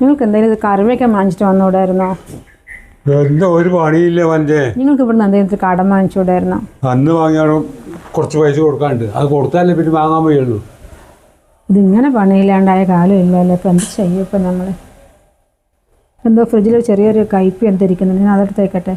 നിങ്ങൾക്ക് എന്തെങ്കിലും ഇത് കറി വയ്ക്കാൻ വാങ്ങിച്ചിട്ട് വന്നുകൂടായിരുന്നോ? എന്താ ഒരു പണിയില്ല മറ്റേ. നിങ്ങൾക്ക് ഇവിടുന്ന് എന്തെങ്കിലും കടം വാങ്ങിച്ചുകൂടായിരുന്നോ? അന്ന് വാങ്ങിയാലും കുറച്ച് പൈസ കൊടുക്കാണ്ട്, അത് കൊടുത്താലേ പിന്നെ വാങ്ങാൻ വയ്യുള്ളൂ. ഇതിങ്ങനെ പണിയില്ലാണ്ടായ കാലം ഇല്ലല്ലോ. ഇപ്പം എന്ത് ചെയ്യും? ഇപ്പം നമ്മൾ എന്തോ ഫ്രിഡ്ജിൽ ചെറിയൊരു കയ്പ് എന്തിരിക്കുന്നുണ്ട്, ഞാൻ അതെടുത്തേക്കട്ടെ.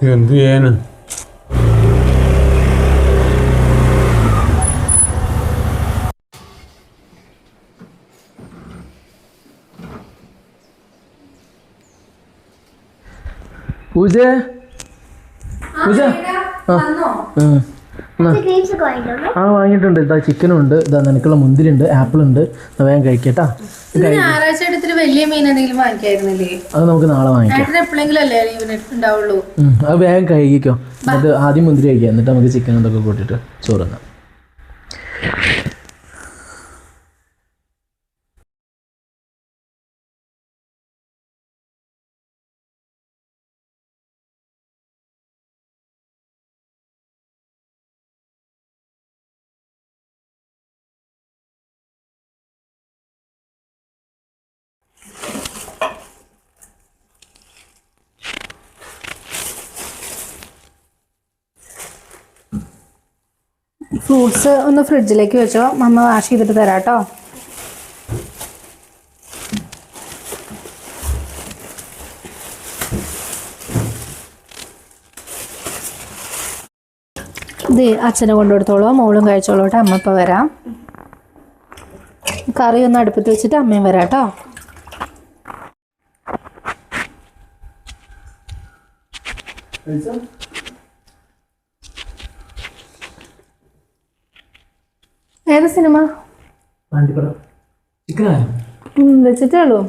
എന്ത് ചെയ്യാന്? പൂജ വാങ്ങിയിട്ടുണ്ട്. ഇതാ ചിക്കനും ഉണ്ട്, ഇതാ നിനക്കുള്ള മുന്തിരി ഉണ്ട്, ആപ്പിൾ ഉണ്ട്. വേഗം കഴിക്കട്ടാ. അത് നമുക്ക് നാളെ വാങ്ങിക്കാം. അത് വേഗം കഴിക്കോ. എന്നിട്ട് ആദ്യം മുന്തിരി കഴിക്കാം, എന്നിട്ട് നമുക്ക് ചിക്കൻ ഇതൊക്കെ കൂട്ടിയിട്ട് ചോറ് തന്നാം. ഫ്രൂട്ട്സ് ഒന്ന് ഫ്രിഡ്ജിലേക്ക് വെച്ചോ, മമ്മ വാഷ് ചെയ്തിട്ട് തരാം കേട്ടോ. ഇത് അച്ഛനെ കൊണ്ടുകൊടുത്തോളൂ, മോളും കഴിച്ചോളൂ കേട്ടോ. അമ്മ ഇപ്പോൾ വരാം. കറി ഒന്ന് അടുപ്പത്ത് വെച്ചിട്ട് അമ്മയും വരാം കേട്ടോ. ഏത് സിനിമ? വെച്ചിട്ടേ ഉള്ളൂ.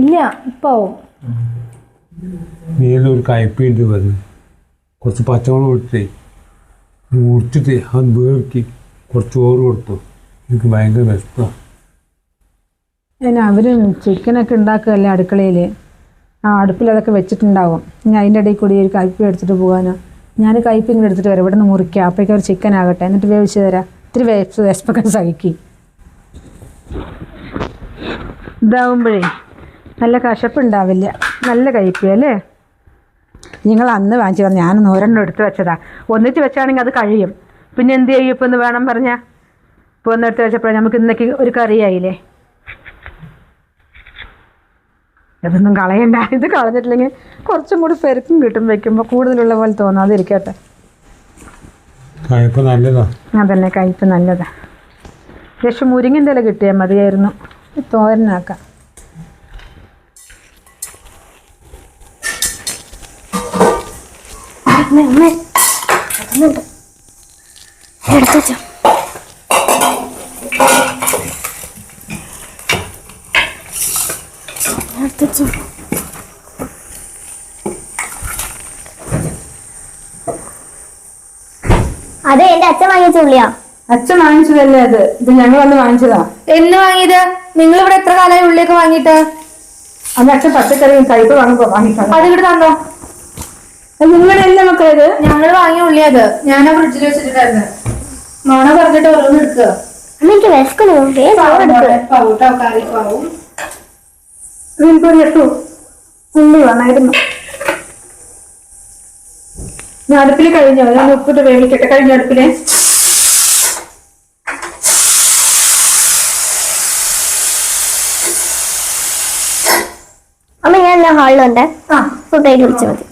ഇല്ല, ഇപ്പൊ ഏതൊരു കയ്പുണ്ട് പറഞ്ഞു. കുറച്ച് പച്ചമുളക് ഇട്ടിട്ടേ മുറിച്ചിട്ട് അത് വേർക്കി കുറച്ച് ചോറ് കൊടുത്തു. എനിക്ക് ഭയങ്കര വിശപ്പാണ്. അവർ ചിക്കനൊക്കെ ഉണ്ടാക്കുകയല്ലേ അടുക്കളയിൽ. ആ അടുപ്പിൽ അതൊക്കെ വെച്ചിട്ടുണ്ടാവും. ഞാൻ അതിൻ്റെ ഇടയിൽ കൂടി ഒരു കയ്പ് എടുത്തിട്ട് പോകാനോ? ഞാൻ കയ്പ് ഇങ്ങനെ എടുത്തിട്ട് വരാം, ഇവിടെ നിന്ന് മുറിക്കുക. അപ്പോഴേക്കും ഒരു ചിക്കൻ ആകട്ടെ, എന്നിട്ട് വേവിച്ച് തരാം. ഇത്തിരി വിശപ്പൊക്കെ സഹിക്കും. ഇതാവുമ്പോഴേ നല്ല കശപ്പുണ്ടാവില്ല, നല്ല കയ്പ് അല്ലേ. നിങ്ങൾ അന്ന് വാങ്ങിച്ചു പറഞ്ഞു, ഞാനൊന്ന് ഒരെണ്ണം എടുത്ത് വെച്ചതാ. ഒന്നിച്ച് വെച്ചാണെങ്കിൽ അത് കഴിയും. പിന്നെ എന്ത് ചെയ്യും? ഇപ്പം ഒന്ന് വേണം പറഞ്ഞാൽ ഇപ്പോൾ ഒന്നെടുത്ത് വെച്ചപ്പോഴേ നമുക്ക് ഇന്നേക്ക് ഒരു കറിയായില്ലേ. അതൊന്നും കളയണ്ട. ഇത് കളഞ്ഞിട്ടില്ലെങ്കിൽ കുറച്ചും കൂടി പെരുക്കും കിട്ടും, വെക്കുമ്പോൾ കൂടുതലുള്ള പോലെ തോന്നും. അതിരിക്കട്ടെ. കയ്പ് നല്ലതാ. അതന്നെ, കയ്പ് നല്ലതാ. പക്ഷെ മുരിങ്ങൻ്റെ ഇല കിട്ടിയാൽ മതിയായിരുന്നു, തോരനാക്കാം. എടുത്തോ. അതെ, എന്റെ അച്ഛൻ വാങ്ങിച്ച ഉള്ളിയാ. അച്ഛൻ വാങ്ങിച്ചതല്ലേ അത്? ഇത് ഞങ്ങൾ വന്ന് വാങ്ങിച്ചതാ. എന്ന് വാങ്ങിയത്? നിങ്ങൾ ഇവിടെ എത്ര കാലമായി ഉള്ളിയൊക്കെ വാങ്ങിയിട്ട്? അന്ന് അച്ഛൻ പച്ചക്കറിയും കയ്പ് വാങ്ങുമ്പോ വാങ്ങിക്കാം. അത് ഇവിടെ തന്നോ? നിങ്ങളെല്ലാം മക്കളേത് ഞങ്ങൾ വാങ്ങിയ ഉള്ളിയത്. ഞാനാ ഫ്രിഡ്ജിൽ വെച്ചിട്ടുണ്ടായിരുന്നു. നോണ പറഞ്ഞിട്ട് ഓരോന്ന് എടുക്കുക. എനിക്ക് വിശക്കുന്നു. ഉള്ളി വേണമായിരുന്നു. ഞാൻ അടുപ്പിൽ കഴിഞ്ഞോ? ഞാൻ ഉപ്പിട്ട് വേവിക്കട്ടെ. കഴിഞ്ഞ അടുപ്പില് അമ്മ, ഞാൻ ഹാളിലുണ്ട്. ഫുഡ് ആയിട്ട് വിളിച്ചാൽ മതി.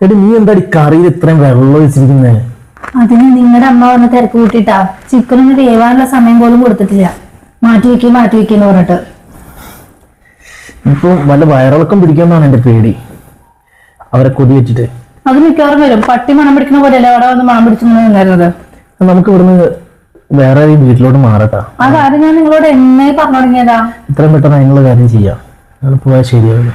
എടി നീ എന്താടി കറിയിൽ ഇത്രയും വെള്ളം ഒഴിച്ചിരിക്കുന്നേ? അതിന് നിങ്ങളുടെ അമ്മ വന്ന് തിരക്ക് കൂട്ടിട്ടാ ചിക്കനൊന്ന് വേവാനുള്ള സമയം പോലും കൊടുത്തിട്ടില്ല. മാറ്റി വെക്കെന്ന് പറഞ്ഞിട്ട്. ഇപ്പൊ വല്ല വയറിളക്കം പിടിക്കുമെന്നാണ് എന്റെ പേടി, അവരെ കൊതി വെച്ചിട്ട്. അത് മിക്കവാറും വരും. പട്ടി മണം പിടിക്കുന്ന പോലെയല്ലേ അവിടെ വന്ന് മണം പിടിച്ചിരുന്നത്. നമുക്ക് ഇവിടുന്ന് വേറെ വീട്ടിലോട്ട് മാറട്ടാ. ആ കാര്യം ഞാൻ നിങ്ങളോട് എന്നേ പറഞ്ഞു തുടങ്ങിയതാ. ഇത്രയും പെട്ടെന്ന് അതിനുള്ള കാര്യം ചെയ്യാം. അങ്ങനെ പോയാൽ ശരിയാവില്ല.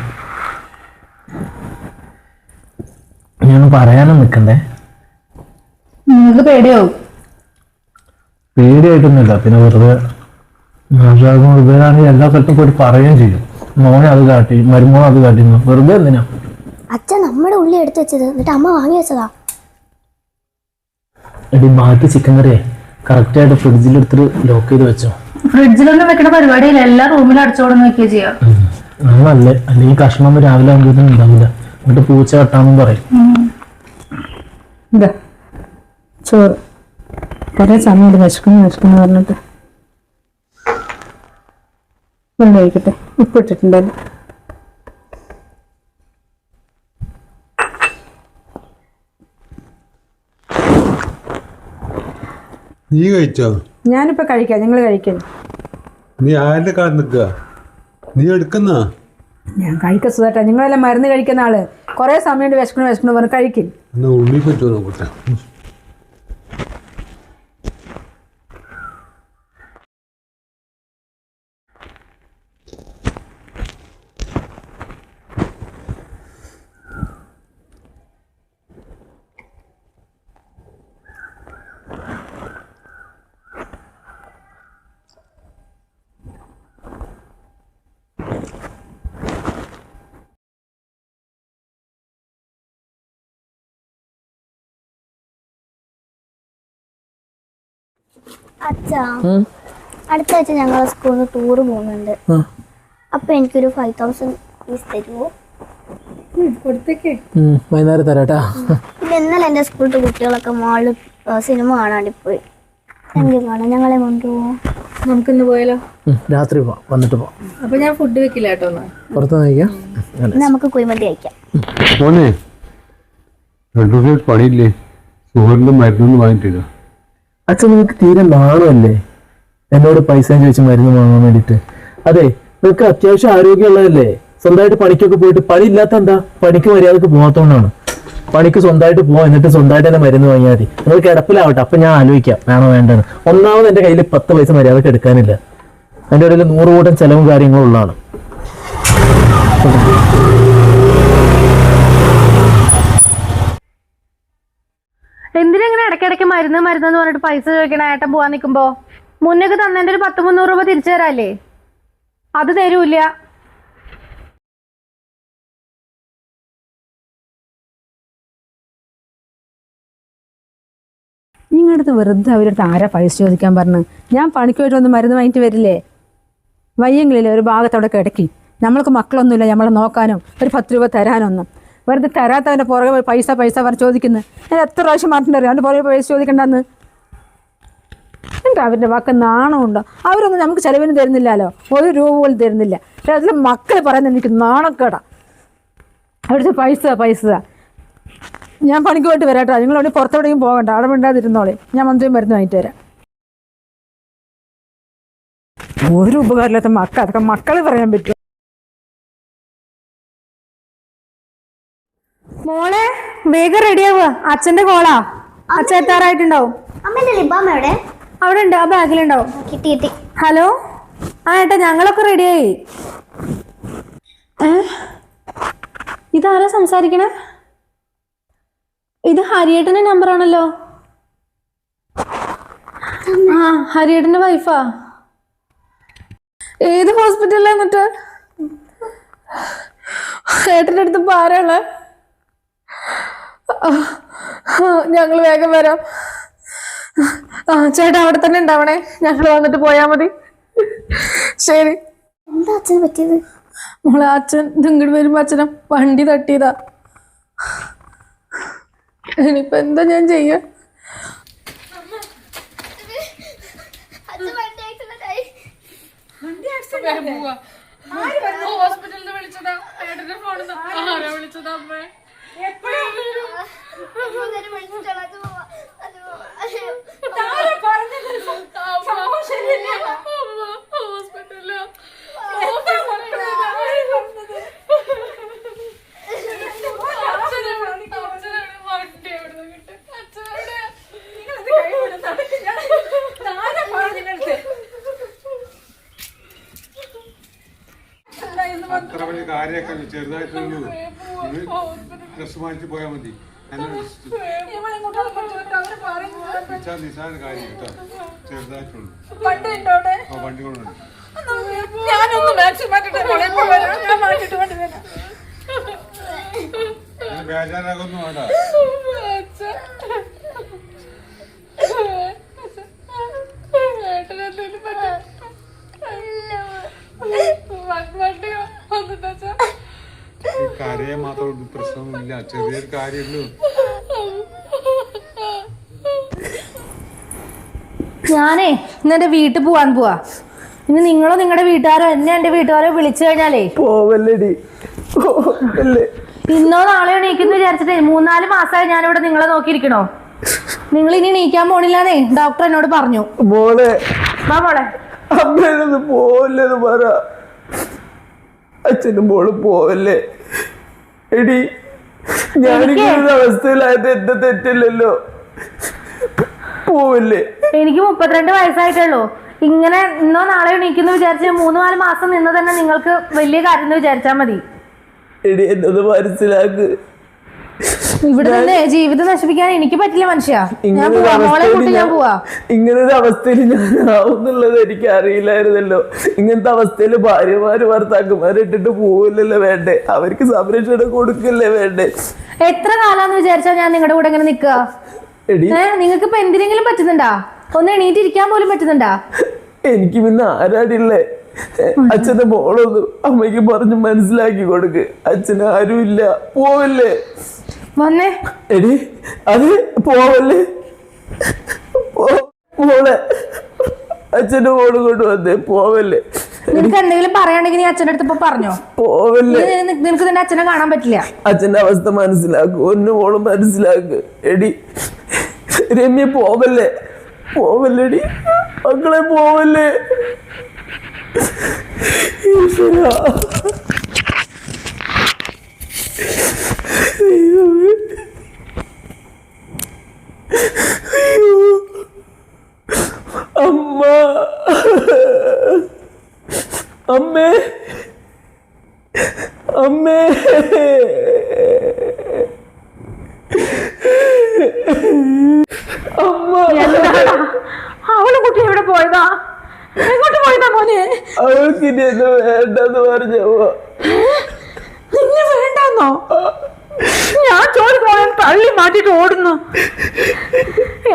ഞാൻ പറയാനും നിൽക്കണ്ടേ? നിങ്ങൾക്ക് പേടിയാവും. പേടിയായിട്ടൊന്നുമില്ല, പിന്നെ വെറുതെ വെറുതെ എല്ലാ സ്ഥലത്തും പോയിട്ട് പറയുകയും ചെയ്യും. മോനെ അത് കാട്ടി, മരുമോൻ അത് കാട്ടി, വെറുതെ എന്തിനാ? അച്ഛൻ നമ്മുടെ ഉള്ളി എടുത്തു വെച്ചത് എന്നിട്ട് അമ്മ വാങ്ങി വെച്ചതാ. എടി ബാക്കി ചിക്കൻ കറിയെ കറക്റ്റായിട്ട് ഫ്രിഡ്ജിലെടുത്തിട്ട് ലോക്ക് ചെയ്ത് വെച്ചോ. ഫ്രിഡ്ജിലൊന്നും വെക്കണ പരിപാടിയില്ല, എല്ലാ റൂമിലും അടച്ചോടന്ന് വെക്കുക ചെയ്യാം. അങ്ങനല്ലേ, അല്ലെങ്കിൽ കഷ്ണം രാവിലെ ആകുമ്പോഴത്തേനും ഉണ്ടാവില്ല, എന്നിട്ട് പൂച്ച കെട്ടാന്നും പറയും. ഇതാ ചോറ്. കുറേ സമയം വിശക്കുന്നു പറഞ്ഞിട്ട് വെള്ളം ഒഴിക്കട്ടെ. ഉപ്പിട്ടിട്ടുണ്ടല്ലോ. നീ കഴിച്ചോ? ഞാനിപ്പോൾ കഴിക്കാം, നിങ്ങൾ കഴിക്കാം. നീ ആരുടെ കാര്യം നിൽക്കുക? നീ എടുക്കുന്ന? ഞാൻ കഴിക്കുക സുഖാട്ടാ. നിങ്ങളെല്ലാം മരുന്ന് കഴിക്കുന്ന ആള് കുറേ സമയം വിശക്കുന്നു പറഞ്ഞ് കഴിക്കും. എന്നാ ഉള്ളി പറ്റുമോ നോക്കട്ടെ. അച്ഛാ, അടുത്ത ആഴ്ച ഞങ്ങളെ സ്കൂളിൽ നിന്ന് ടൂറ് പോകുന്നുണ്ട്. അപ്പൊ എനിക്കൊരു 5,000 ഫീസ് തരുമോ? കൊടുത്തേക്കേ. വൈകുന്നേരം തരാട്ടാ. പിന്നെ ഇന്നലെ എന്റെ സ്കൂളിലത്തെ കുട്ടികളൊക്കെ മാളിൽ സിനിമ കാണാണ്ടി പോയി. എങ്കിലും കാണാൻ ഞങ്ങളെ കൊണ്ടുപോകുമോ? നമുക്കിന്ന് പോയാലോ? രാത്രി പോവാം, വന്നിട്ട് പോവാം. അപ്പൊ ഞാൻ ഫുഡ് വെക്കില്ല കേട്ടോ. പുറത്ത് കഴിക്കാം. നമുക്ക് കുഴിമന്തി കഴിക്കാം. മോനെ, 2 ദിവസം പണിയില്ലേ? ചോറിന്റെ മരുന്നൊന്നും വാങ്ങിട്ടില്ല. അച്ഛൻ നിങ്ങൾക്ക് തീരെ നാണമല്ലേ എന്നോട് പൈസ ചോദിച്ച് മരുന്ന് വാങ്ങാൻ വേണ്ടിട്ട്? അതെ, നിങ്ങൾക്ക് അത്യാവശ്യം ആരോഗ്യമുള്ളതല്ലേ? സ്വന്തമായിട്ട് പണിക്കൊക്കെ പോയിട്ട്, പണി ഇല്ലാത്ത എന്താ? പണിക്ക് മര്യാദക്ക് പോകാത്തോണ്ടാണ്. പണിക്ക് സ്വന്തമായിട്ട് പോവാം, എന്നിട്ട് സ്വന്തമായിട്ട് തന്നെ മരുന്ന് വാങ്ങിയാൽ മതി. നിങ്ങൾ കിടപ്പിലാവട്ടെ, അപ്പൊ ഞാൻ ആലോചിക്കാം വേണോ വേണ്ടെന്ന്. ഒന്നാമത് എന്റെ കയ്യിൽ 10 പൈസ മര്യാദക്ക് എടുക്കാനില്ല. അതിൻ്റെ ഇടയിൽ 100 കൂട്ടം ചെലവും കാര്യങ്ങളും ഉള്ളതാണ്. എന്തിനെങ്ങനെ ഇടയ്ക്കിടയ്ക്ക് മരുന്ന് പറഞ്ഞിട്ട് പൈസ ചോദിക്കണ ഏട്ടൻ പോവാൻ നിൽക്കുമ്പോ? മുന്നേക്ക് തന്നതിന്റെ ഒരു 100-300 രൂപ തിരിച്ചു തരാല്ലേ? അത് തരൂല്ല. നിങ്ങളുടെ അടുത്ത് വെറുതെ അവരടുത്ത് ആരാ പൈസ ചോദിക്കാൻ പറഞ്ഞു? ഞാൻ പണിക്ക് പോയിട്ട് വന്ന് മരുന്ന് വാങ്ങിയിട്ട് വരില്ലേ? വയ്യെങ്കിലല്ലേ ഒരു ഭാഗത്തവിടെ കിടക്കി. നമ്മൾക്ക് മക്കളൊന്നുമില്ല നമ്മളെ നോക്കാനും ഒരു 10 രൂപ തരാനൊന്നും. വെറുതെ തരാത്തവൻ്റെ പുറകെ പൈസ പറഞ്ഞ് ചോദിക്കുന്നത്. ഞാൻ എത്ര പ്രാവശ്യം മാറ്റിണ്ടറിയാം അവൻ്റെ പുറകെ പൈസ ചോദിക്കണ്ടെന്ന്. എന്താ അവരുടെ വാക്ക് നാണമുണ്ടോ? അവരൊന്നും നമുക്ക് ചിലവിന് തരുന്നില്ലല്ലോ, 1 രൂപ പോലും തരുന്നില്ല. പക്ഷേ അതിൽ മക്കൾ പറയുന്നത് എനിക്ക് നാണക്കേടാ. അവിടുത്തെ പൈസ ഞാൻ പണിക്ക് പോയിട്ട് വരാട്ടോ. നിങ്ങളവിടെ പുറത്തെവിടെയും പോകണ്ട, അവിടെ മിണ്ടാതിരുന്നോളെ. ഞാൻ മന്ത്രിയും മരുന്ന് വാങ്ങിയിട്ട് വരാം. ഒരു ഉപകാരമില്ലാത്ത മക്കൾ, അതൊക്കെ മക്കൾ പറയാൻ പറ്റും. മോളെ വേഗം റെഡിയാവുക, അച്ഛന്റെ കോളാ. അച്ഛൻ എത്താറായിട്ടുണ്ടാവും. അമ്മേന്റെ ലിബാമ എവിടെ? അവിടെ ഉണ്ട്, ആ ബാഗിലുണ്ടാവും. കിട്ടി. ഹലോ, ആ ഏട്ടാ ഞങ്ങളൊക്കെ റെഡിയായി. ഇതാരാ സംസാരിക്കണേ? ഇത് ഹരിയേട്ടന്റെ നമ്പറാണല്ലോ. ആ, ഹരിയേട്ടന്റെ വൈഫാ. ഏത് ഹോസ്പിറ്റലിലാ? എന്നിട്ട് ഏട്ടൻ്റെ അടുത്ത് പാരാളെ? ഞങ്ങൾ വേഗം വരാം. ആ ചേട്ടാ അവിടെ തന്നെ ഉണ്ടാവണേ, ഞങ്ങൾ വന്നിട്ട് പോയാ മതി. ശരി. എന്താ അച്ഛന് പറ്റിയത്? മോളെ അച്ഛൻ ഇങ്ങോട്ട് വരുമ്പോ അച്ഛനെ വണ്ടി തട്ടിയതാ. ഇനിയിപ്പോ എന്താ ഞാൻ ചെയ്യാ? അച്ഛനെ വിളിച്ചിട്ടാണ് അച്ഛൻ പോവാ. അച്ഛൻ പോവാ. അത്ര വലിയ കാര്യമൊക്കെ ചെറുതായിട്ടുള്ളൂ. ഡ്രസ് വാങ്ങിച്ച് പോയാൽ മതി. നിസാര കാര്യം കേട്ടോ, ചെറുതായിട്ടുള്ളൂ. വണ്ടി കൊണ്ടുണ്ട്. ബേജാറാകൊന്നും വേണ്ട. കരയെ മാത്രം പ്രശ്നമൊന്നുമില്ല, ചെറിയൊരു കാര്യമുള്ളൂ. ഞാനേ ഇന്ന് എന്റെ വീട്ടിൽ പോവാൻ പോവാ. ഇനി നിങ്ങളോ നിങ്ങളുടെ വീട്ടുകാരോ എന്നെ എന്റെ വീട്ടുകാരോ വിളിച്ചു കഴിഞ്ഞാലേ പോവല്ലേടി, പോവല്ലേ. ഇന്നോ നാളെയോ എണീക്കുന്നു വിചാരിച്ചിട്ടേ 3-4 മാസമായി ഞാനിവിടെ നിങ്ങളെ നോക്കിയിരിക്കണോ? നിങ്ങൾ ഇനി എണീക്കാൻ പോണില്ലാന്നേ ഡോക്ടർ എന്നോട് പറഞ്ഞു. മോളെ വാ മോളെ. അമ്മേനൊന്ന് പോവല്ലേന്ന് പറ. അച്ഛനും മോള് പോവല്ലേ. എടി ഞാനിങ്ങനെ അവസ്ഥയിലായത് എന്റെ തെറ്റില്ലല്ലോ. പോവല്ലേ. എനിക്ക് 32 വയസ്സായിട്ടുള്ളൂ. ഇങ്ങനെ ഇന്നോ നാളെയോ എണീക്കുന്നു വിചാരിച്ച് 3-4 മാസം നിന്ന് തന്നെ നിങ്ങൾക്ക് വലിയ കാര്യം എന്ന് വിചാരിച്ചാൽ മതി. എടി എന്നത് മനസ്സിലാക്ക്. ഇവിടെ നിന്ന് ജീവിതം നശിപ്പിക്കാൻ എനിക്ക് പറ്റില്ല മനുഷ്യ. ഞാൻ പോവാ, മോളെ കൂട്ടി ഞാൻ പോവാ. ഇങ്ങനൊരു അവസ്ഥയിൽ ഞാൻ ആവുന്നുള്ളത് എനിക്ക് അറിയില്ലായിരുന്നല്ലോ. ഇങ്ങനത്തെ അവസ്ഥയിൽ ഭാര്യമാര് ഭർത്താക്കന്മാരെ ഇട്ടിട്ട് പോവില്ലല്ലോ വേണ്ടേ, അവർക്ക് സംരക്ഷണം കൊടുക്കല്ലേ വേണ്ടേ. എത്ര കാലാന്ന് വിചാരിച്ചാ ഞാൻ നിങ്ങളുടെ കൂടെ ഇങ്ങനെ നിക്കുക? നിങ്ങൾക്ക് ഇപ്പൊ എന്തിനെങ്കിലും പറ്റുന്നുണ്ടാ? ഒന്ന് എണീറ്റിരിക്കാൻ പോലും പറ്റുന്നുണ്ടാ? എനിക്ക് പിന്നെ ആരാടില്ലേ? അച്ഛന്റെ മോളൊന്ന് അമ്മയ്ക്ക് പറഞ്ഞ് മനസ്സിലാക്കി കൊടുക്ക്. അച്ഛന് ആരുമില്ല, പോവല്ലേ. വന്നേ എടി അത് പോവല്ലേ. മോളെ അച്ഛന്റെ മോള് കൊണ്ട് വന്നേ, പോവല്ലേ. നിനക്ക് എന്തെങ്കിലും പറയാണ്ടെങ്കിൽ നീ അച്ഛൻ്റെ അടുത്ത് ഇപ്പൊ പറഞ്ഞോ. പോവല്ലേ. നിനക്ക് നിന്റെ അച്ഛനെ കാണാൻ പറ്റില്ല. അച്ഛന്റെ അവസ്ഥ മനസ്സിലാക്കൂ, ഒന്ന് മോള് മനസ്സിലാക്ക്. എടി രമ്യ പോവല്ലേ, പോവല്ലേടി മക്കളെ, പോവല്ലേ. ഈശ്വരാ. അമ്മ, അമ്മേ, അമ്മേ. അമ്മ, അവളെ കുട്ടി എവിടെ പോയതാ? എങ്ങോട്ട് പോയതാ മോനെ? അവൾക്ക് ഇനി എന്നെ വേണ്ടെന്ന് പറഞ്ഞോ. നിന്നെ വേണ്ടെന്നോ? ഞാൻ ചോദിക്കാൻ തള്ളി മാറ്റിട്ട് ഓടുന്നു.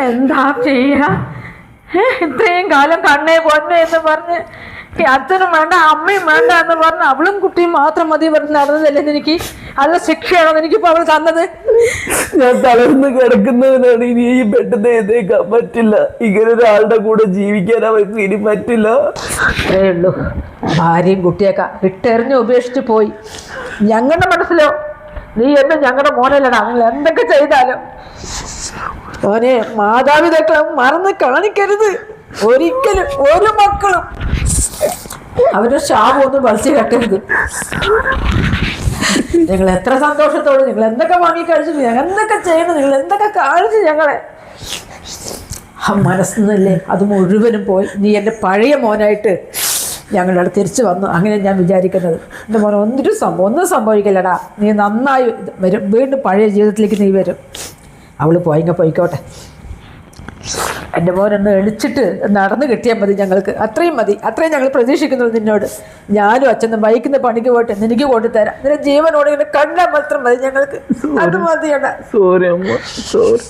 എന്താ ചെയ്യാ? ഇത്രയും കാലം കണ്ണേ പൊന്നെ എന്ന് പറഞ്ഞ് അച്ഛനും വേണ്ട അമ്മയും വേണ്ട എന്ന് പറഞ്ഞ് അവളും കുട്ടിയും മാത്രം മതി പറഞ്ഞ് നടന്നതല്ലേ എനിക്ക്? അത് ശിക്ഷയാണോ എനിക്കിപ്പോ അവൾ തന്നത്? ഞാൻ തളർന്ന് കിടക്കുന്നവനാണ്. ഇനി ഈ പെട്ടെന്ന് എഴുന്നേക്കാൻ പറ്റില്ല. ഇങ്ങനെ ഒരാളുടെ കൂടെ ജീവിക്കാൻ അവർക്ക് ഇനി പറ്റില്ല. അത്രേ ഉള്ളൂ. ഭാര്യയും കുട്ടിയൊക്കെ ഇട്ടെറിഞ്ഞ് ഉപേക്ഷിച്ച് പോയി. ഞങ്ങളുടെ മനസ്സിലോ നീ എന്നെ ഞങ്ങളുടെ മോനല്ലടാ. നിങ്ങൾ എന്തൊക്കെ ചെയ്താലും മോനെ മാതാപിതാക്കളും മറന്ന് കാണിക്കരുത് ഒരിക്കലും. ഒരു മക്കളും അവരുടെ ശാപമൊന്നും വലിച്ചു കെട്ടരുത്. നിങ്ങൾ എത്ര സന്തോഷത്തോട് നിങ്ങൾ എന്തൊക്കെ വാങ്ങിക്കഴിച്ചു, ഞങ്ങൾ എന്തൊക്കെ ചെയ്യുന്നു, നിങ്ങൾ എന്തൊക്കെ കാണിച്ചു ഞങ്ങളെ. ആ മനസ്സിന്നല്ലേ അത് മുഴുവനും പോയി. നീ എൻ്റെ പഴയ മോനായിട്ട് ഞങ്ങളുടെ അടുത്ത് തിരിച്ചു വന്നു. അങ്ങനെ ഞാൻ വിചാരിക്കുന്നത്. എൻ്റെ മോനെ ഒന്നും സംഭവിക്കില്ലടാ. നീ നന്നായി വരും. വീണ്ടും പഴയ ജീവിതത്തിലേക്ക് നീ വരും. അവൾ പോയിക്കോട്ടെ. എൻ്റെ മോനൊന്ന് എളിച്ചിട്ട് നടന്ന് കിട്ടിയാൽ മതി ഞങ്ങൾക്ക്. അത്രയും മതി. അത്രയും ഞങ്ങൾ പ്രതീക്ഷിക്കുന്നത് നിന്നോട്. ഞാനും അച്ഛനും ബൈക്കിന്ന് പണിക്ക് പോയിട്ട് നിനക്ക് കൊണ്ടുതരാം. നിന്റെ ജീവനോട് ഇങ്ങനെ കണ്ടാൽ മാത്രം മതി ഞങ്ങൾക്ക്. അത് മതിയടാ. സോറി അമ്മ, സോറി.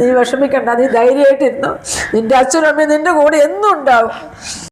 നീ വിഷമിക്കണ്ട. നീ ധൈര്യമായിട്ടിരുന്നു. നിന്റെ അച്ഛനും അമ്മയും നിന്റെ കൂടെ എന്നും ഉണ്ടാവും.